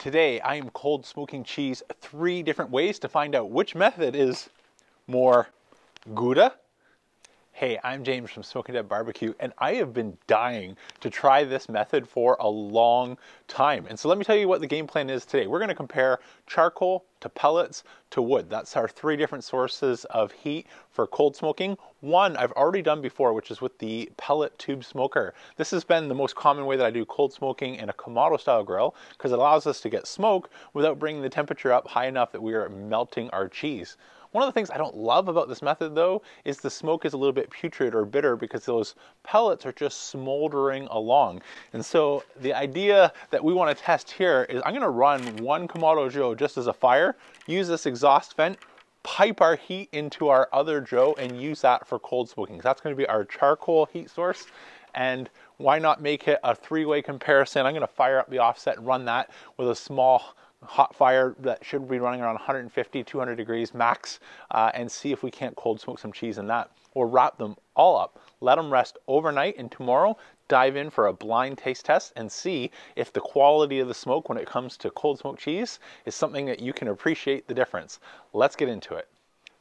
Today I am cold smoking cheese 3 different ways to find out which method is more Gouda. Hey, I'm James from Smoking Dead Barbecue, and I have been dying to try this method for a long time. And so let me tell you what the game plan is today. We're going to compare charcoal to pellets to wood. That's our 3 different sources of heat for cold smoking. One I've already done before, which is with the pellet tube smoker. This has been the most common way that I do cold smoking in a Kamado style grill because it allows us to get smoke without bringing the temperature up high enough that we are melting our cheese. One of the things I don't love about this method though is the smoke is a little bit putrid or bitter because those pellets are just smoldering along. And so the idea that we want to test here is I'm going to run one Kamado Joe just as a fire, use this exhaust vent, pipe our heat into our other Joe and use that for cold smoking. So that's going to be our charcoal heat source. And why not make it a 3-way comparison? I'm going to fire up the offset and run that with a small hot fire that should be running around 150, 200 degrees max, and see if we can't cold smoke some cheese in that. We'll wrap them all up, let them rest overnight, and tomorrow dive in for a blind taste test and see if the quality of the smoke when it comes to cold smoked cheese is something that you can appreciate the difference. Let's get into it.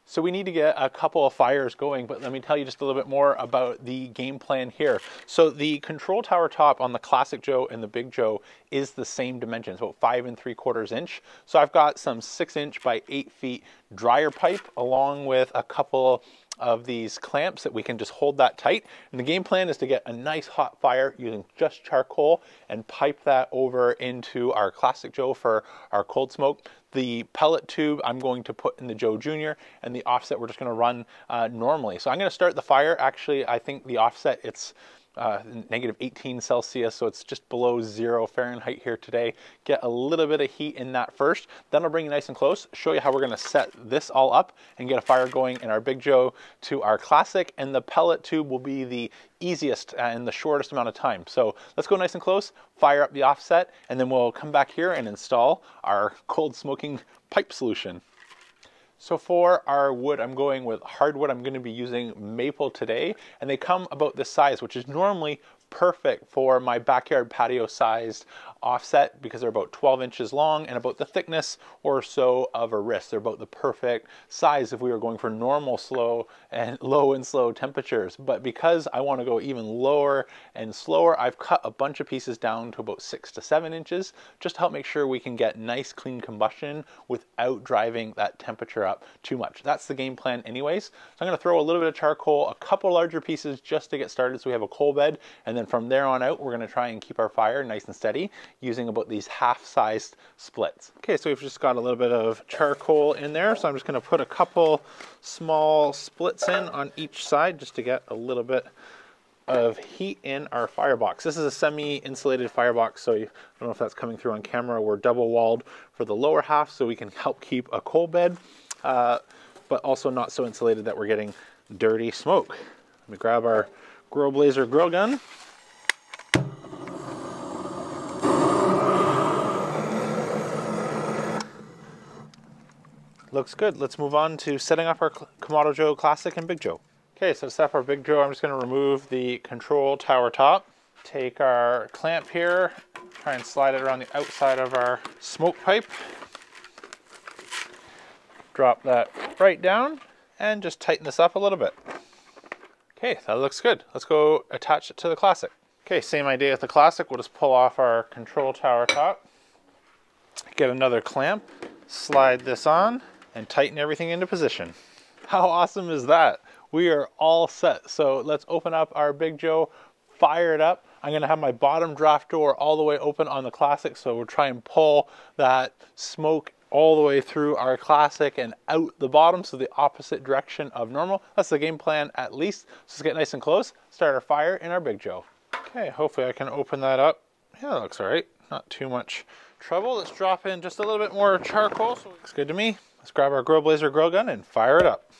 So we need to get a couple of fires going, but let me tell you just a little bit more about the game plan here. So the control tower top on the classic Joe and the big Joe is the same dimensions, about 5 3/4 inch. So I've got some 6 inch by 8 feet dryer pipe along with a couple of these clamps that we can just hold that tight. And the game plan is to get a nice hot fire using just charcoal and pipe that over into our classic Joe for our cold smoke. The pellet tube I'm going to put in the Joe Junior, and the offset we're just going to run normally. So I'm going to start the fire. Actually, I think the offset, it's negative 18 Celsius, so it's just below 0 Fahrenheit here today. Get a little bit of heat in that first, then I'll bring you nice and close, show you how we're going to set this all up and get a fire going in our big Joe to our classic, and the pellet tube will be the easiest and the shortest amount of time. So let's go nice and close, fire up the offset, and then we'll come back here and install our cold smoking pipe solution. So for our wood, I'm going with hardwood. I'm going to be using maple today, and they come about this size, which is normally perfect for my backyard patio sized offset because they're about 12 inches long and about the thickness or so of a wrist. They're about the perfect size if we were going for normal low and slow temperatures. But because I want to go even lower and slower, I've cut a bunch of pieces down to about 6 to 7 inches just to help make sure we can get nice clean combustion without driving that temperature up too much. That's the game plan anyways. So I'm going to throw a little bit of charcoal, a couple larger pieces just to get started so we have a coal bed, and then from there on out we're going to try and keep our fire nice and steady using about these half-sized splits. Okay, so we've just got a little bit of charcoal in there, so I'm just going to put a couple small splits in on each side just to get a little bit of heat in our firebox. This is a semi-insulated firebox, so I don't know if that's coming through on camera. We're double walled for the lower half so we can help keep a coal bed, but also not so insulated that we're getting dirty smoke. Let me grab our Grill Blazer grill gun. Looks good. Let's move on to setting up our Kamado Joe Classic and Big Joe. Okay, so to set up our Big Joe, I'm just going to remove the control tower top. Take our clamp here, try and slide it around the outside of our smoke pipe. Drop that right down and just tighten this up a little bit. Okay, that looks good. Let's go attach it to the Classic. Okay, same idea with the Classic. We'll just pull off our control tower top. Get another clamp, slide this on, and tighten everything into position. How awesome is that? We are all set. So let's open up our Big Joe, fire it up. I'm going to have my bottom draft door all the way open on the Classic, so we'll try and pull that smoke all the way through our Classic and out the bottom, so the opposite direction of normal. That's the game plan at least. So let's get nice and close, start our fire in our Big Joe. Okay, hopefully I can open that up. Yeah, that looks all right. Not too much trouble. Let's drop in just a little bit more charcoal. So looks good to me. Let's grab our Grill Blazer grill gun and fire it up.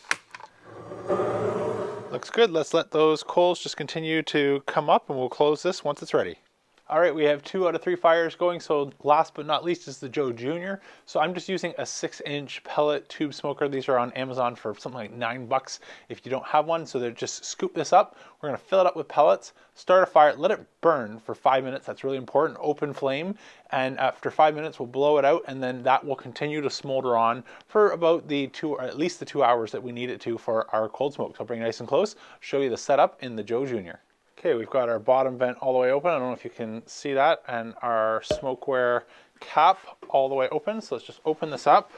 Looks good. Let's let those coals just continue to come up and we'll close this once it's ready. All right, we have 2 out of 3 fires going. So last but not least is the Joe Jr. So I'm just using a 6-inch pellet tube smoker. These are on Amazon for something like $9 if you don't have one. So they're just scoop this up. We're gonna fill it up with pellets, start a fire, let it burn for 5 minutes. That's really important, open flame. And after 5 minutes, we'll blow it out, and then that will continue to smolder on for about the 2, or at least the 2 hours that we need it to for our cold smoke. So I'll bring it nice and close, show you the setup in the Joe Jr. Okay, we've got our bottom vent all the way open. I don't know if you can see that, and our smokeware cap all the way open. So let's just open this up.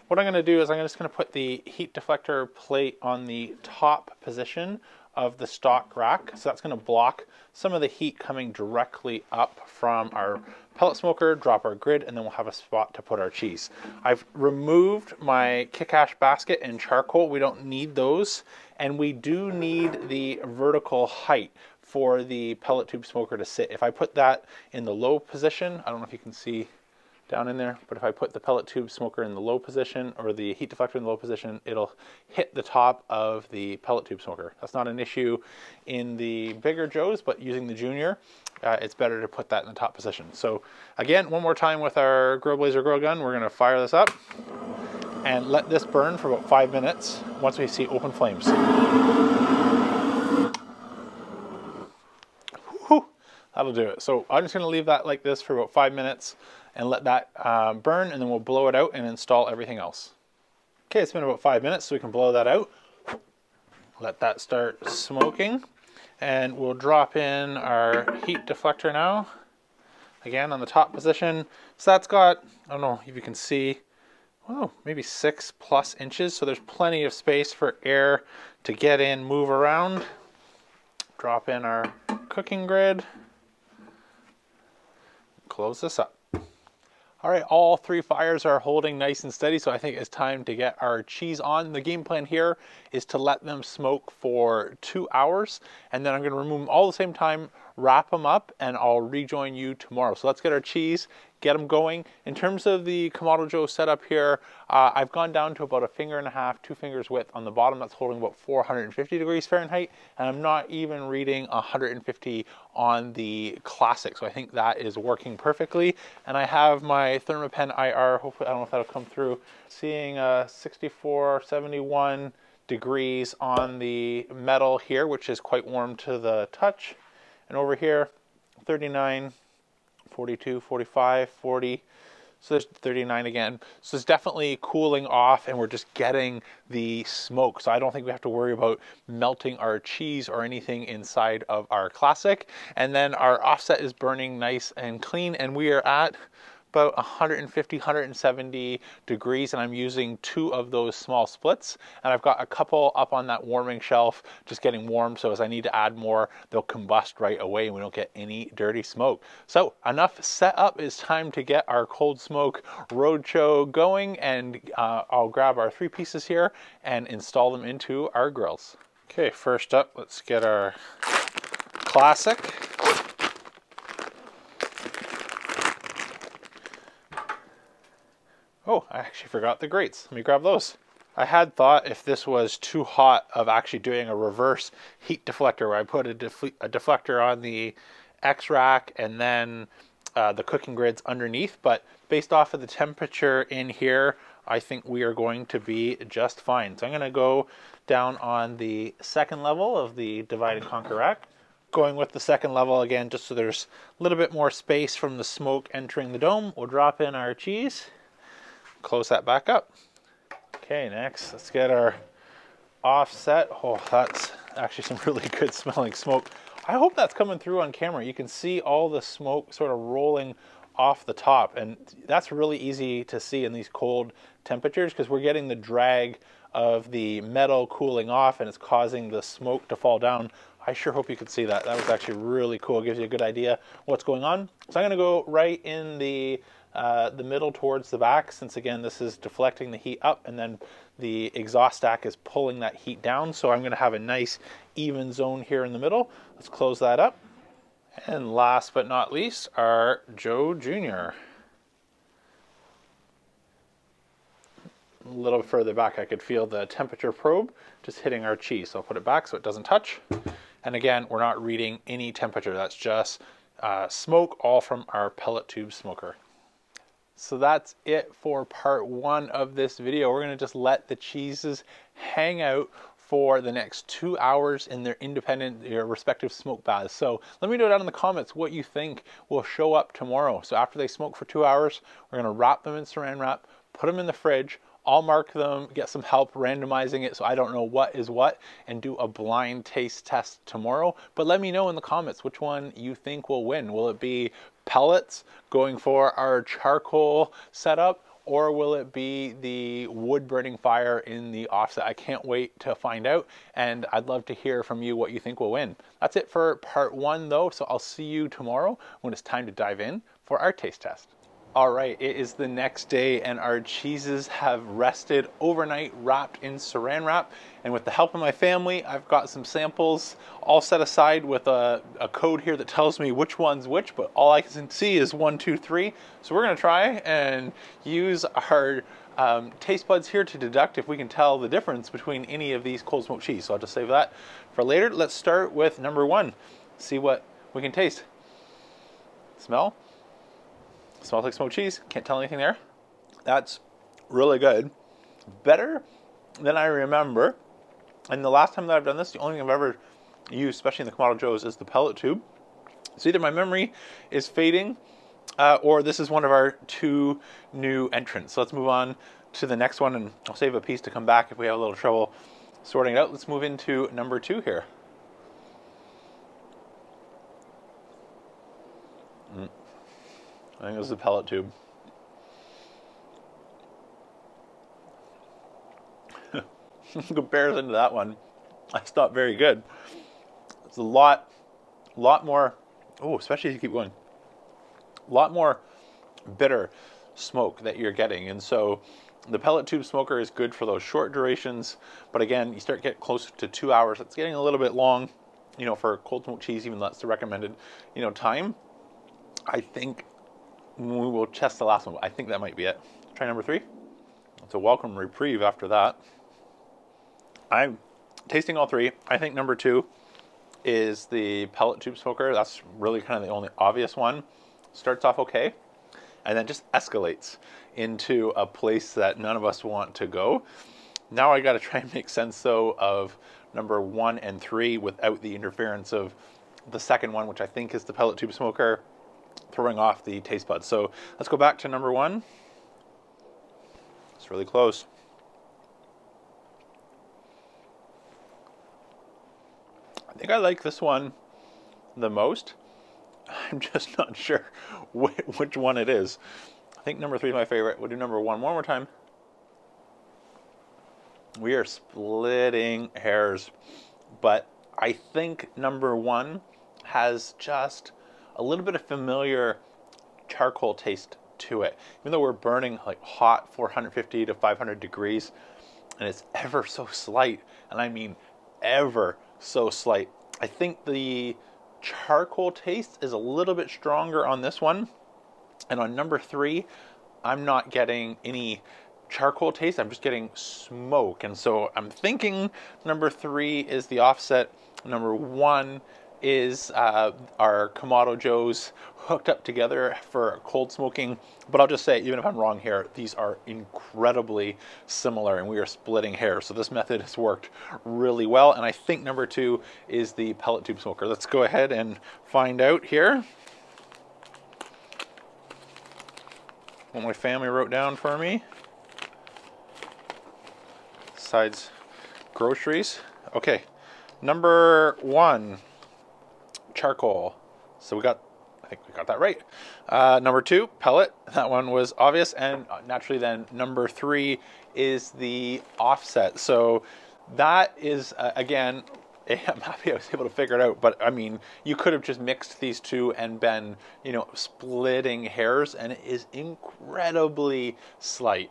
What I'm gonna do is I'm just gonna put the heat deflector plate on the top position of the stock rack. So that's gonna block some of the heat coming directly up from our pellet smoker, drop our grid, and then we'll have a spot to put our cheese. I've removed my kick ash basket and charcoal. We don't need those. And we do need the vertical height for the pellet tube smoker to sit. If I put that in the low position, I don't know if you can see down in there, but if I put the pellet tube smoker in the low position, or the heat deflector in the low position, it'll hit the top of the pellet tube smoker. That's not an issue in the bigger Joes, but using the Junior, it's better to put that in the top position. So again, one more time with our Grill Blazer grill gun, we're gonna fire this up and let this burn for about 5 minutes once we see open flames. Whew, that'll do it. So I'm just gonna leave that like this for about 5 minutes and let that burn, and then we'll blow it out and install everything else. Okay, it's been about 5 minutes, so we can blow that out. Let that start smoking, and we'll drop in our heat deflector now. Again, on the top position. So that's got, I don't know if you can see, oh, maybe 6+ inches. So there's plenty of space for air to get in, move around. Drop in our cooking grid. Close this up. All right, all 3 fires are holding nice and steady, so I think it's time to get our cheese on. The game plan here is to let them smoke for 2 hours, and then I'm gonna remove them all at the same time, wrap them up, and I'll rejoin you tomorrow. So let's get our cheese, get them going. In terms of the Kamado Joe setup here, I've gone down to about 1.5 fingers, 2 fingers width on the bottom. That's holding about 450 degrees Fahrenheit, and I'm not even reading 150 on the Classic. So I think that is working perfectly. And I have my Thermapen IR, hopefully, I don't know if that'll come through, seeing 64, 71 degrees on the metal here, which is quite warm to the touch. And over here, 39, 42, 45, 40. So there's 39 again. So it's definitely cooling off, and we're just getting the smoke. So I don't think we have to worry about melting our cheese or anything inside of our Classic. And then our offset is burning nice and clean, and we are at about 150, 170 degrees, and I'm using 2 of those small splits, and I've got a couple up on that warming shelf just getting warm, so as I need to add more, they'll combust right away and we don't get any dirty smoke. So enough set up, it's time to get our cold smoke roadshow going, and I'll grab our 3 pieces here and install them into our grills. Okay, first up, let's get our Classic. Oh, I actually forgot the grates. Let me grab those. I had thought if this was too hot of actually doing a reverse heat deflector, where I put a deflector on the X-rack and then the cooking grids underneath, but based off of the temperature in here, I think we are going to be just fine. So I'm gonna go down on the 2nd level of the divide and conquer rack. Going with the 2nd level again, just so there's a little bit more space from the smoke entering the dome. We'll drop in our cheese. Close that back up. Okay, next, let's get our offset. Oh, that's actually some really good smelling smoke. I hope that's coming through on camera. You can see all the smoke sort of rolling off the top, and that's really easy to see in these cold temperatures because we're getting the drag of the metal cooling off, and it's causing the smoke to fall down. I sure hope you could see that. That was actually really cool. It gives you a good idea what's going on. So I'm gonna go right in the middle towards the back, since again this is deflecting the heat up, and then the exhaust stack is pulling that heat down. So I'm going to have a nice even zone here in the middle. Let's close that up. And last but not least, our Joe Jr. A little further back, I could feel the temperature probe just hitting our cheese. So I'll put it back so it doesn't touch. And again, we're not reading any temperature. That's just smoke, all from our pellet tube smoker. So that's it for part 1 of this video. We're going to just let the cheeses hang out for the next 2 hours in their independent, their respective smoke baths. So let me know down in the comments what you think will show up tomorrow. So after they smoke for 2 hours, we're going to wrap them in saran wrap, put them in the fridge. I'll mark them, get some help randomizing it so I don't know what is what, and do a blind taste test tomorrow. But let me know in the comments which one you think will win. Will it be pellets going for our charcoal setup, or will it be the wood burning fire in the offset? I can't wait to find out, and I'd love to hear from you what you think will win. That's it for part 1 though, so I'll see you tomorrow when it's time to dive in for our taste test. All right, it is the next day and our cheeses have rested overnight wrapped in saran wrap. And with the help of my family, I've got some samples all set aside with a code here that tells me which one's which, but all I can see is 1, 2, 3. So we're gonna try and use our taste buds here to deduct if we can tell the difference between any of these cold smoked cheese. So I'll just save that for later. Let's start with number 1. See what we can taste. Smell. Smells like smoked cheese. Can't tell anything there. That's really good. Better than I remember. And the last time that I've done this, the only thing I've ever used, especially in the Kamado Joes, is the pellet tube. So either my memory is fading, or this is one of our 2 new entrants. So let's move on to the next one, and I'll save a piece to come back if we have a little trouble sorting it out. Let's move into number 2 here. I think it was the pellet tube. In comparison to that one, that's not very good. It's a lot more, oh, especially if you keep going, a lot more bitter smoke that you're getting. And so the pellet tube smoker is good for those short durations, but again, you start getting close to 2 hours. It's getting a little bit long, you know, for cold smoked cheese, even though that's the recommended, you know, time. I think we will test the last one. I think that might be it. Try number 3. It's a welcome reprieve after that. I'm tasting all 3. I think number 2 is the pellet tube smoker. That's really kind of the only obvious one. Starts off okay, and then just escalates into a place that none of us want to go. Now I got to try and make sense though of number 1 and 3 without the interference of the second one, which I think is the pellet tube smoker, throwing off the taste buds. So let's go back to number 1. It's really close. I think I like this one the most. I'm just not sure which one it is. I think number 3 is my favorite. We'll do number 1 one more time. We are splitting hairs, but I think number 1 has just a little bit of familiar charcoal taste to it. Even though we're burning like hot 450 to 500 degrees, and it's ever so slight, and I mean ever so slight. I think the charcoal taste is a little bit stronger on this one, and on number 3, I'm not getting any charcoal taste, I'm just getting smoke. And so I'm thinking number 3 is the offset, number 1 is our Kamado Joes hooked up together for cold smoking. But I'll just say, even if I'm wrong here, these are incredibly similar and we are splitting hairs. So this method has worked really well. And I think number 2 is the pellet tube smoker. Let's go ahead and find out here. What my family wrote down for me. Besides groceries. Okay, number 1. Charcoal. So I think we got that right. Number 2, pellet. That one was obvious. And naturally then number 3 is the offset. So that is, again, I'm happy I was able to figure it out. But I mean, you could have just mixed these 2 and been, you know, splitting hairs, and it is incredibly slight.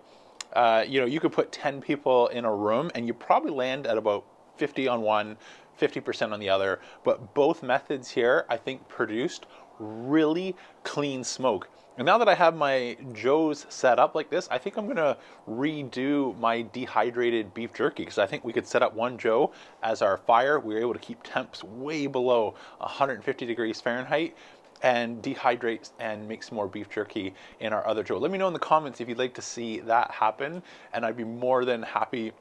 You know, you could put 10 people in a room and you probably land at about 50 on one, 50% on the other, but both methods here I think produced really clean smoke. And now that I have my Joes set up like this, I think I'm gonna redo my dehydrated beef jerky, because I think we could set up one Joe as our fire. We were able to keep temps way below 150 degrees Fahrenheit, and dehydrate and make some more beef jerky in our other Joe. Let me know in the comments if you'd like to see that happen, and I'd be more than happy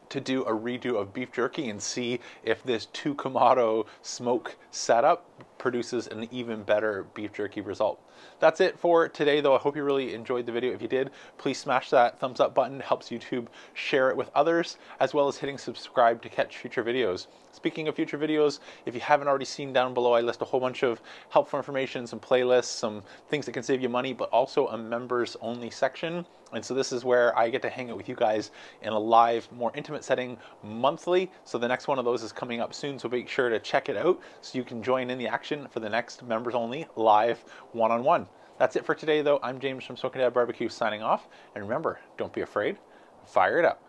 to do a redo of beef jerky and see if this 2 Kamado smoke setup produces an even better beef jerky result. That's it for today though. I hope you really enjoyed the video. If you did, please smash that thumbs up button. It helps YouTube share it with others, as well as hitting subscribe to catch future videos. Speaking of future videos, if you haven't already seen down below, I list a whole bunch of helpful information, some playlists, some things that can save you money, but also a members only section. And so this is where I get to hang out with you guys in a live, more intimate setting monthly. So the next one of those is coming up soon, so make sure to check it out so you can join in the action for the next members only live one-on-one. That's it for today though. I'm James from Smoking Dad Barbecue signing off. And remember, don't be afraid, fire it up.